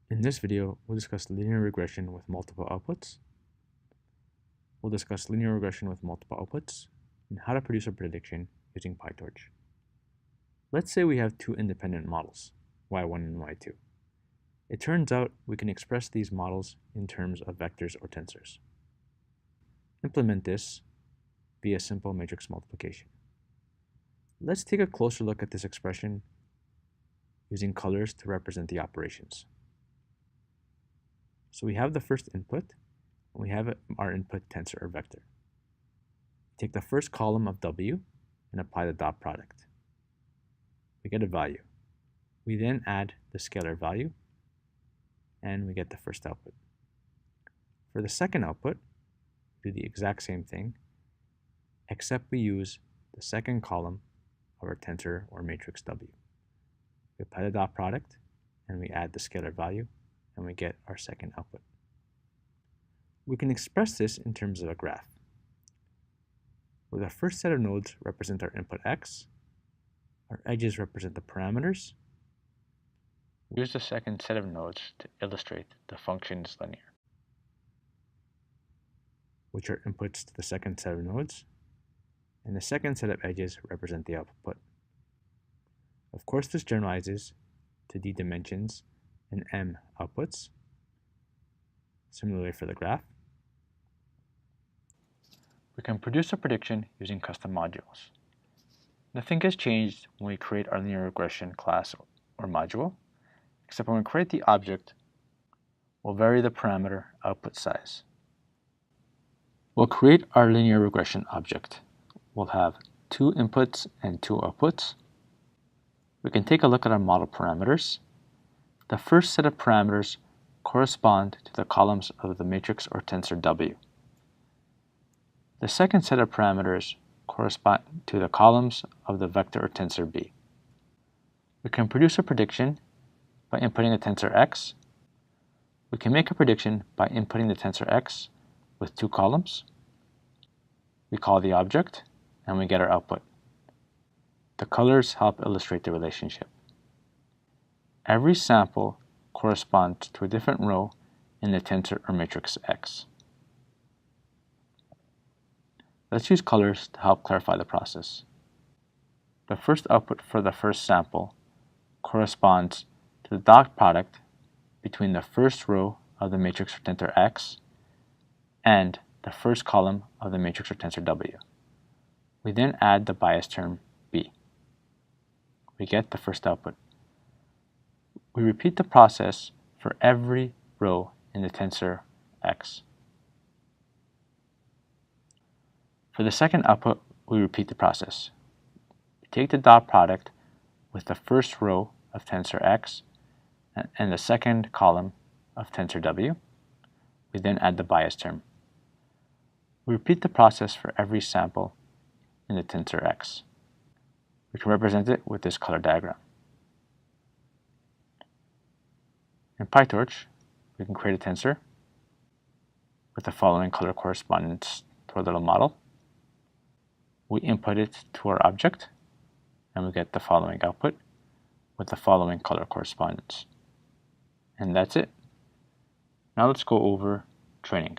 In this video, we'll discuss linear regression with multiple outputs. We'll discuss linear regression with multiple outputs and how to produce a prediction using PyTorch. Let's say we have two independent models, y1 and y2. It turns out we can express these models in terms of vectors or tensors. Implement this via simple matrix multiplication. Let's take a closer look at this expression using colors to represent the operations. So we have the first input, and we have our input tensor or vector. Take the first column of W and apply the dot product. We get a value. We then add the scalar value, and we get the first output. For the second output, we do the exact same thing, except we use the second column of our tensor or matrix W. We apply the dot product, and we add the scalar value, and we get our second output. We can express this in terms of a graph, where the first set of nodes represent our input x, our edges represent the parameters. We use the second set of nodes to illustrate the function is linear, which are inputs to the second set of nodes, and the second set of edges represent the output. Of course, this generalizes to d dimensions and m outputs. Similarly for the graph. We can produce a prediction using custom modules. Nothing has changed when we create our linear regression class or module, except when we create the object, we'll vary the parameter output size. We'll create our linear regression object. We'll have two inputs and two outputs. We can take a look at our model parameters. The first set of parameters correspond to the columns of the matrix or tensor W. The second set of parameters correspond to the columns of the vector or tensor B. We can produce a prediction by inputting the tensor x. We can make a prediction by inputting the tensor x with two columns. We call the object, and we get our output. The colors help illustrate the relationship. Every sample corresponds to a different row in the tensor or matrix X. Let's use colors to help clarify the process. The first output for the first sample corresponds to the dot product between the first row of the matrix or tensor X and the first column of the matrix or tensor W. We then add the bias term B. We get the first output. We repeat the process for every row in the tensor X. For the second output, we repeat the process. We take the dot product with the first row of tensor X and the second column of tensor W. We then add the bias term. We repeat the process for every sample in the tensor X. We can represent it with this color diagram. In PyTorch, we can create a tensor with the following color correspondence to our little model. We input it to our object, and we get the following output with the following color correspondence. And that's it. Now let's go over training.